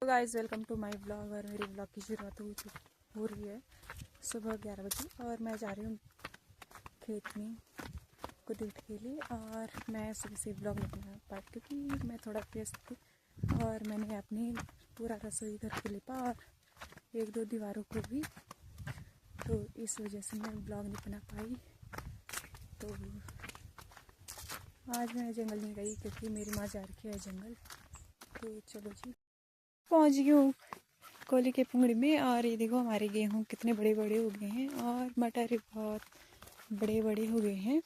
तो guys welcome to my blog. और मेरे ब्लॉग की शुरुआत हो रही है सुबह 11 बजे और मैं जा रही हूँ खेत में कुदीठ के लिए। और मैं सुबह से ब्लॉग नहीं बना पाई क्योंकि मैं थोड़ा व्यस्त थी और मैंने अपनी पूरा रसोई घर को लिपा और एक दो दीवारों को भी, तो इस वजह से मैं ब्लॉग नहीं बना पाई। तो आज मैं जंगल नहीं गई क्योंकि मेरी माँ जा रखी है जंगल। तो चलो जी, पहुँच गई हूँ कोली के पुंगड़ी में। और ये देखो हमारे गेहूँ कितने बड़े बड़े हो गए हैं और मटर भी बहुत बड़े बड़े हो गए हैं।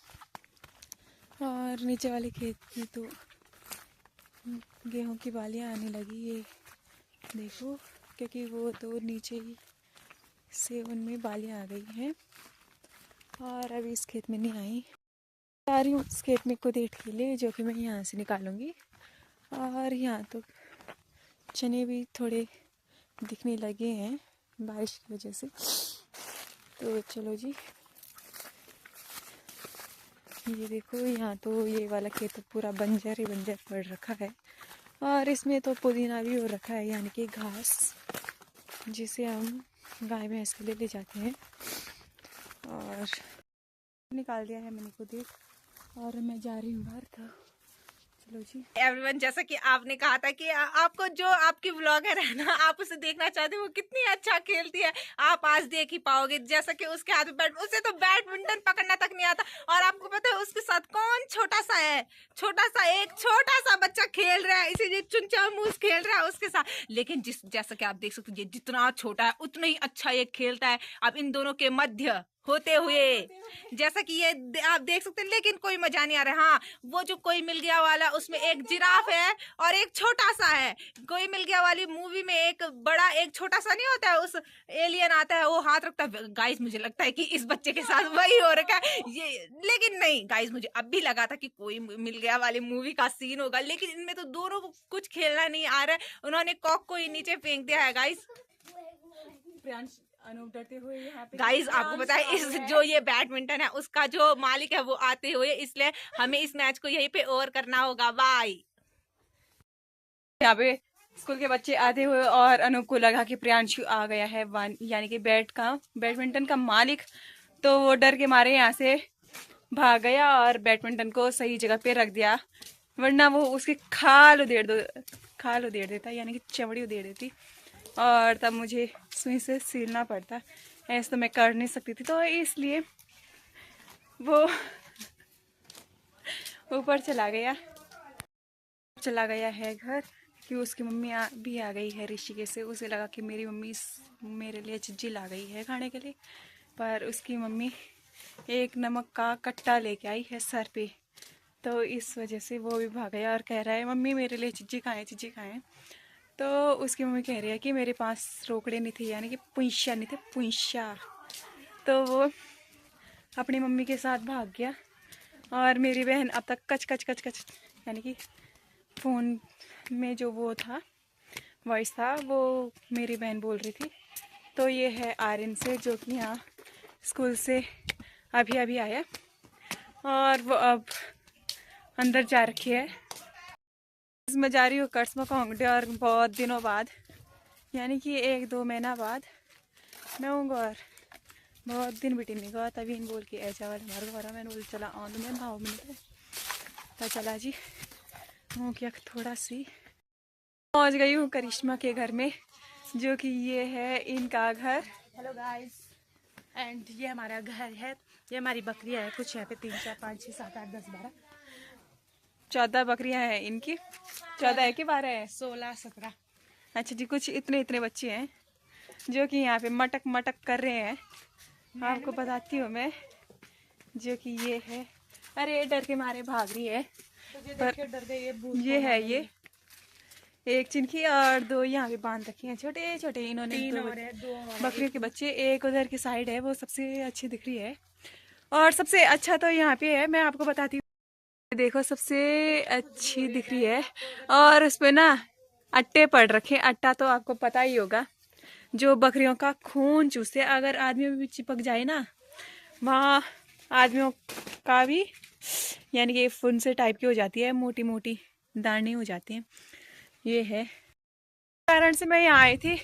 और नीचे वाले खेत की तो गेहूँ की बालियाँ आने लगी, ये देखो, क्योंकि वो तो नीचे ही से उनमें बालियाँ आ गई हैं और अभी इस खेत में नहीं आई। जा रही हूँ इस खेत में कुदेठ के लिए, जो कि मैं यहाँ से निकालूंगी। और यहाँ तो चने भी थोड़े दिखने लगे हैं बारिश की वजह से। तो चलो जी, ये देखो यहाँ तो ये वाला खेत तो पूरा बंजर ही बंजर पड़ रखा है। और इसमें तो पुदीना भी हो रखा है, यानी कि घास, जिसे हम गाय भैंस के लिए ले जाते हैं। और निकाल दिया है मैंने को देख, और मैं जा रही हूँ बाहर। तो चलो जी एवरीवन, जैसा कि आपने कहा था कि आपको जो आपकी व्लॉगर है ना, आप उसे देखना चाहते हैं, वो कितनी अच्छा खेलती है, आप आज देख ही पाओगे। जैसा कि उसके हाथ में उसे तो बैडमिंटन पकड़ना तक नहीं आता। और आपको पता है उसके साथ कौन छोटा सा है, एक छोटा सा बच्चा खेल रहा है, इसीलिए चुनचा मूस खेल रहा है उसके साथ। लेकिन जैसा कि आप देख सकते हैं, जितना छोटा है उतना ही अच्छा ये खेलता है। अब इन दोनों के मध्य होते हुए जैसा कि ये आप देख सकते हैं, लेकिन कोई मजा नहीं आ रहा। हाँ, वो जो कोई मिल गया वाला, उसमें एक जिराफ है और एक छोटा सा है। कोई मिल गया वाली मूवी में एक बड़ा एक छोटा सा नहीं होता है, उस एलियन आता है, वो हाथ रखता है। गाइस, मुझे लगता है कि इस बच्चे के साथ वही हो रखा है ये। लेकिन नहीं गाइस, मुझे अब भी लगा था कि कोई मिल गया वाली मूवी का सीन होगा, लेकिन इनमें तो दोनों को कुछ खेलना नहीं आ रहा है। उन्होंने कॉक को ही नीचे फेंक दिया है गाइस। डरते हुए यहाँ पे गाइस, आपको पता है इस जो ये बैडमिंटन है उसका जो मालिक है वो आते हुए, इसलिए हमें इस मैच को यहीं पे ओवर करना होगा। बाय। यहाँ पे स्कूल के बच्चे आते हुए और अनूप को लगा कि प्रियांशु आ गया है, यानी कि बैडमिंटन का मालिक। तो वो डर के मारे यहाँ से भाग गया और बैडमिंटन को सही जगह पे रख दिया, वरना वो उसकी खाल उधेड़ देता, यानी कि चमड़ी उधेड़ देती, और तब मुझे सुई से सीलना पड़ता। ऐसे तो मैं कर नहीं सकती थी, तो इसलिए वो ऊपर चला गया है घर। कि उसकी मम्मी भी आ गई है ऋषिकेश से। उसे लगा कि मेरी मम्मी मेरे लिए चिज्जी ला गई है खाने के लिए, पर उसकी मम्मी एक नमक का कट्टा लेके आई है सर पे। तो इस वजह से वो भी भाग गया और कह रहा है मम्मी मेरे लिए चिज्जी खाएं। तो उसकी मम्मी कह रही है कि मेरे पास रोकड़े नहीं थे, यानी कि पुंशा नहीं थे, पुंशा। तो वो अपनी मम्मी के साथ भाग गया। और मेरी बहन अब तक कच यानी कि फ़ोन में जो वो था, वॉइस था, वो मेरी बहन बोल रही थी। तो ये है आर्यन से, जो कि यहाँ स्कूल से अभी आया और वो अब अंदर जा रखी है। मैं जा रही हूँ कर्समा कांगड़े, और बहुत दिनों बाद, यानी कि 1-2 महीना बाद मैं हूँ। और बहुत दिन बेटी नहीं गया, तभी इन बोल के ऐसा वाला हमारे घर। मैंने बोल चला आऊँ तो मैं भाव मिलते तो चला जी हूँ क्या थोड़ा सी। पहुँच गई हूँ करिश्मा के घर में, जो कि ये है इनका घर। हेलो गाइस, एंड ये हमारा घर है, ये हमारी बकरियां है। कुछ यहाँ पे 3, 4, 5, 6, 7, 8, 10, 12, 14 बकरियां हैं इनकी। 14 है कि 12 है? 16, 17। अच्छा जी, कुछ इतने बच्चे हैं जो कि यहाँ पे मटक कर रहे हैं। आपको बताती हूँ मैं, जो कि ये है। अरे डर के मारे भाग रही है, पर डर गई ये है, ये एक चिनकी और 2 यहाँ पे बांध रखे हैं छोटे। इन्होंने 2 बकरियों के बच्चे। एक उधर की साइड है, वो सबसे अच्छी दिख रही है। और सबसे अच्छा तो यहाँ पे है, मैं आपको बताती हूँ, देखो सबसे अच्छी दिख रही है। और उस पे ना अट्टे पड़ रखे। अट्टा तो आपको पता ही होगा, जो बकरियों का खून चूसते। अगर आदमी में भी चिपक जाए ना, वहाँ आदमियों का भी, यानी कि फुंसे टाइप की हो जाती है, मोटी दाने हो जाते हैं। ये है कारण से मैं यहाँ आई थी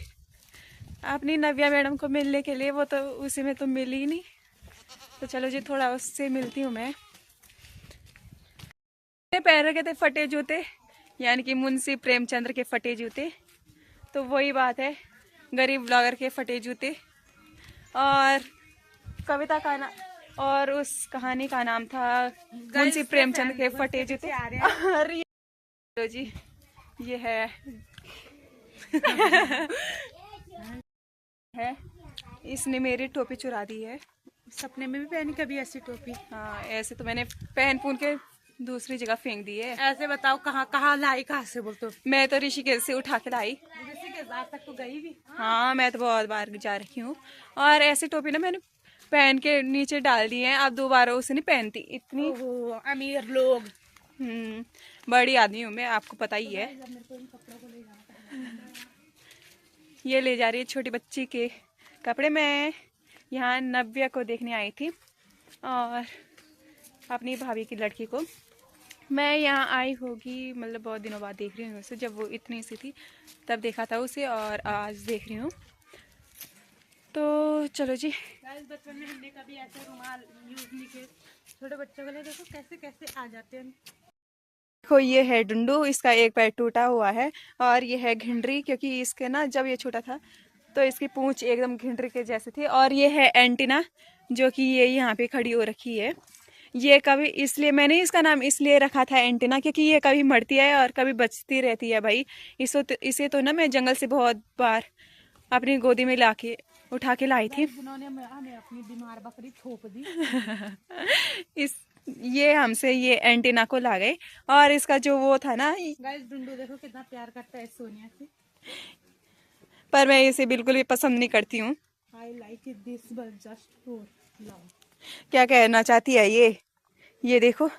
अपनी नव्या मैडम को मिलने के लिए, वो तो उसी में तो मिली ही नहीं। तो चलो जी थोड़ा उससे मिलती हूँ मैं। मेरे पैर रखे थे फटे जूते, यानी कि मुंशी प्रेमचंद्र के फटे जूते। तो वही बात है, गरीब ब्लॉगर के फटे जूते। और कविता का ना, और उस कहानी का नाम था मुंशी प्रेमचंद के फटे जूते। अरे लो जी, ये है है इसने मेरी टोपी चुरा दी है। सपने में भी पहनी कभी ऐसी टोपी? हाँ, ऐसे तो मैंने पहन पून के दूसरी जगह फेंक दी है। ऐसे बताओ कहाँ कहाँ लाई, कहाँ से बोल? तो मैं तो ऋषिकेश से उठा के लाई। ऋषिकेश आज तक तो गई भी? हाँ, मैं तो बहुत बार जा रही हूँ। और ऐसी टोपी ना मैंने पहन के नीचे डाल दी है, अब दोबारा उसे नहीं पहनती। इतनी अमीर लोग। बड़ी आदमी हूँ मैं, आपको पता ही है। ये ले जा रही है छोटी बच्ची के कपड़े। मैं यहाँ नव्या को देखने आई थी और अपनी भाभी की लड़की को। मैं यहाँ आई होगी मतलब बहुत दिनों बाद देख रही हूँ उसे। जब वो इतनी सी थी तब देखा था उसे, और आज देख रही हूँ। तो चलो जी। बचपन में हमने कभी ऐसे रुमाल यूज नहीं किए। छोटे बच्चों के लिए देखो कैसे कैसे आ जाते हैं। देखो ये है डुंडू, इसका एक पैर टूटा हुआ है। और ये है घिंडरी, क्योंकि इसके ना जब ये छोटा था तो इसकी पूंछ एकदम घिंडरी के जैसे थी। और ये है एंटीना, जो कि ये यहाँ पे खड़ी हो रखी है। ये कभी, इसलिए मैंने इसका नाम इसलिए रखा था एंटीना, क्योंकि ये कभी मरती है और कभी बचती रहती है भाई। इसे तो ना मैं जंगल से बहुत बार अपनी गोदी में लाके उठा के लाई थी। उन्होंने हमें अपनी बीमार बकरी थोप दी। ये हमसे ये एंटीना को ला गए। और इसका जो वो था ना, गाइस डुंडू देखो कितना प्यार करता है सोनिया से। पर मैं इसे बिल्कुल भी पसंद नहीं करती हूँ। I like it this but just for love. क्या कहना चाहती है ये देखो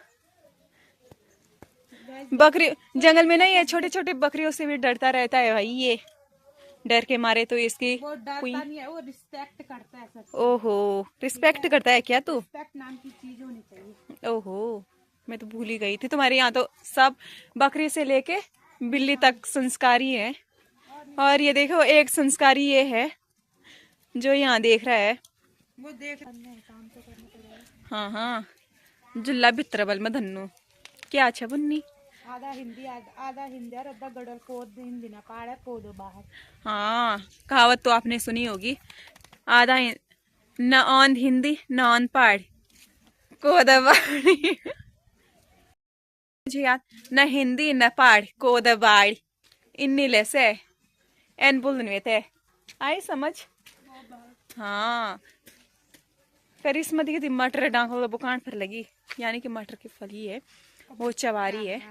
बकरी जंगल में नहीं है, छोटे छोटे बकरियों से भी डरता रहता है भाई। ये डर के मारे तो इसकी वो डरता नहीं है, वो रिस्पेक्ट करता है सब। ओहो, रिस्पेक्ट करता है क्या तू? रिस्पेक्ट नाम की चीज होनी चाहिए। ओहो, मैं तो भूल ही गई थी। तुम्हारे यहाँ तो सब बकरी से लेके बिल्ली तक संस्कारी है। और ये देखो एक संस्कारी ये है जो यहाँ देख रहा है। वो देख काम तो करना पड़ेगा। हाँ हाँ, जुल्ला भित्र में धन्नो क्या अच्छा बुन्नी। आधा हिंदी और अद्धा गडल को हिंदी ना पाड़ा को दो बाहर। हाँ, कहावत तो आपने सुनी होगी, आधा न ऑन हिंदी न ऑन पहाड़ को दबाड़ी। मुझे याद, न हिंदी न पहाड़ को दबाड़ इन्नी लेसे एन बोलने थे आई समझ। हाँ, करिश्मा दी मटर डांग बुकान फिर लगी, यानी कि मटर की फली है, वो चवारी है।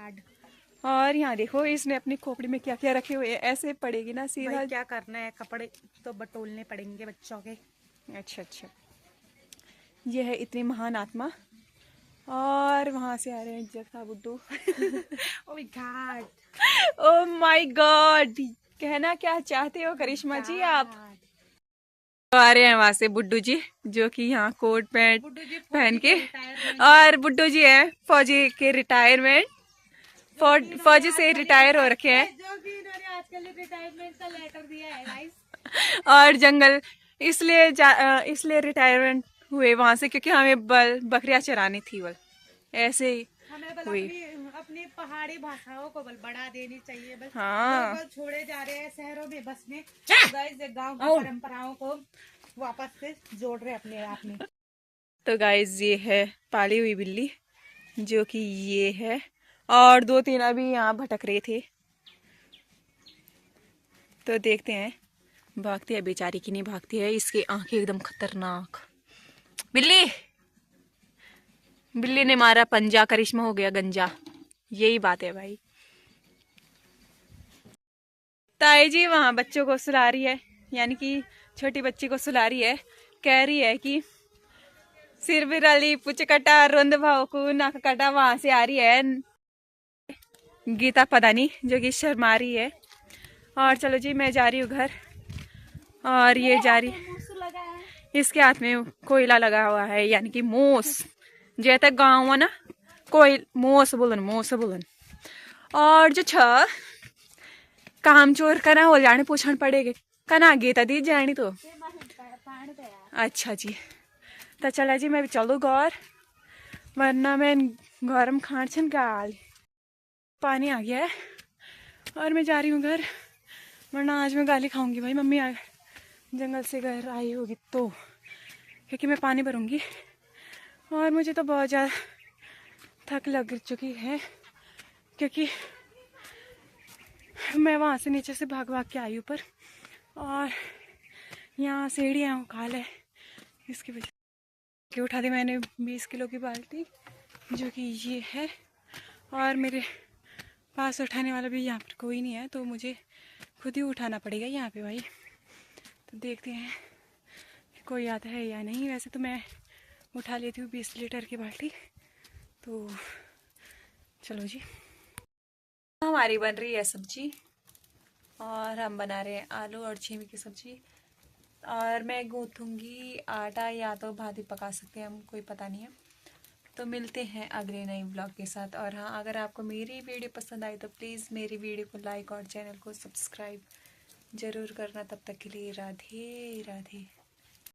और यहाँ देखो इसने अपनी खोपड़ी में क्या क्या रखे हुए हैं। ऐसे पड़ेगी ना सीधा। क्या करना है, कपड़े तो बटोलने पड़ेंगे बच्चों के। अच्छा अच्छा, ये है इतनी महान आत्मा। और वहां से आ रहे हैं जगता बुड्डू। ओह माय गॉड, कहना क्या चाहते हो करिश्मा जी आप? आ रहे हैं वहां से बुड्डू जी, जो कि यहाँ कोट पैंट पहन के। और बुड्डू जी है फौजी के रिटायरमेंट, फौजी से रिटायर हो रखे हैं, जो कि इन्होंने आजकल रिटायरमेंट का लेटर दिया है गाइस। और जंगल इसलिए रिटायरमेंट हुए वहां से, क्योंकि हमें बकरियां चरानी थी। बल ऐसे ही हुई। अपनी पहाड़ी भाषाओं को बल बढ़ा देनी चाहिए। बस हाँ, लोग छोड़े जा रहे हैं शहरों में बसने, गाइस गांव की परंपराओं को वापस से जोड़ रहे अपने आप में। तो गाइस ये है पाली हुई बिल्ली, जो कि ये है। और 2-3 अभी यहाँ भटक रहे थे, तो देखते हैं भागती है बेचारी की नहीं भागती है। इसकी आंखें एकदम खतरनाक। बिल्ली ने मारा पंजा, करिश्मा हो गया गंजा, यही बात है भाई। ताई जी वहां बच्चों को सुला रही है, यानी कि छोटी बच्ची को सुला रही है। कह रही है कि सिर बिराली पुच कटा रुंद भाव को नाक कटा, वहां से आ रही है गीता पदानी, जो कि शर्मा रही है। और चलो जी मैं जा रही हूँ घर। और ये जा रही, इसके हाथ में कोयला लगा हुआ है, यानी कि मोस, जैसे गाँव ना कोई मोस बोलन। और जो छ काम चोर कना हो जाने पूछण पड़ेगा कना गे दी जानी तो अच्छा जी। तो चला जी मैं भी चलू गौर वरना मैं गौरम खान छन गाल पानी आ गया है और मैं जा रही हूँ घर वरना आज मैं गाली खाऊंगी भाई मम्मी आ जंगल से घर आई होगी तो क्योंकि मैं पानी भरूंगी और मुझे तो बहुत ज़्यादा थक लग चुकी है क्योंकि मैं वहाँ से नीचे से भाग भाग के आई ऊपर और यहाँ सीढ़ियाँ खाल है इसकी वजह से उठा दी मैंने 20 किलो की बाल्टी जो कि ये है और मेरे पास उठाने वाला भी यहाँ पर कोई नहीं है तो मुझे खुद ही उठाना पड़ेगा यहाँ पे भाई। तो देखते हैं कि कोई आता है या नहीं। वैसे तो मैं उठा लेती हूँ 20 लीटर की बाल्टी। तो चलो जी हमारी बन रही है सब्जी और हम बना रहे हैं आलू और छीमी की सब्जी और मैं गूंथूंगी आटा या तो भाती पका सकते हैं हम कोई पता नहीं है। तो मिलते हैं अगले नए ब्लॉग के साथ और हाँ अगर आपको मेरी वीडियो पसंद आई तो प्लीज़ मेरी वीडियो को लाइक और चैनल को सब्सक्राइब ज़रूर करना। तब तक के लिए राधे राधे।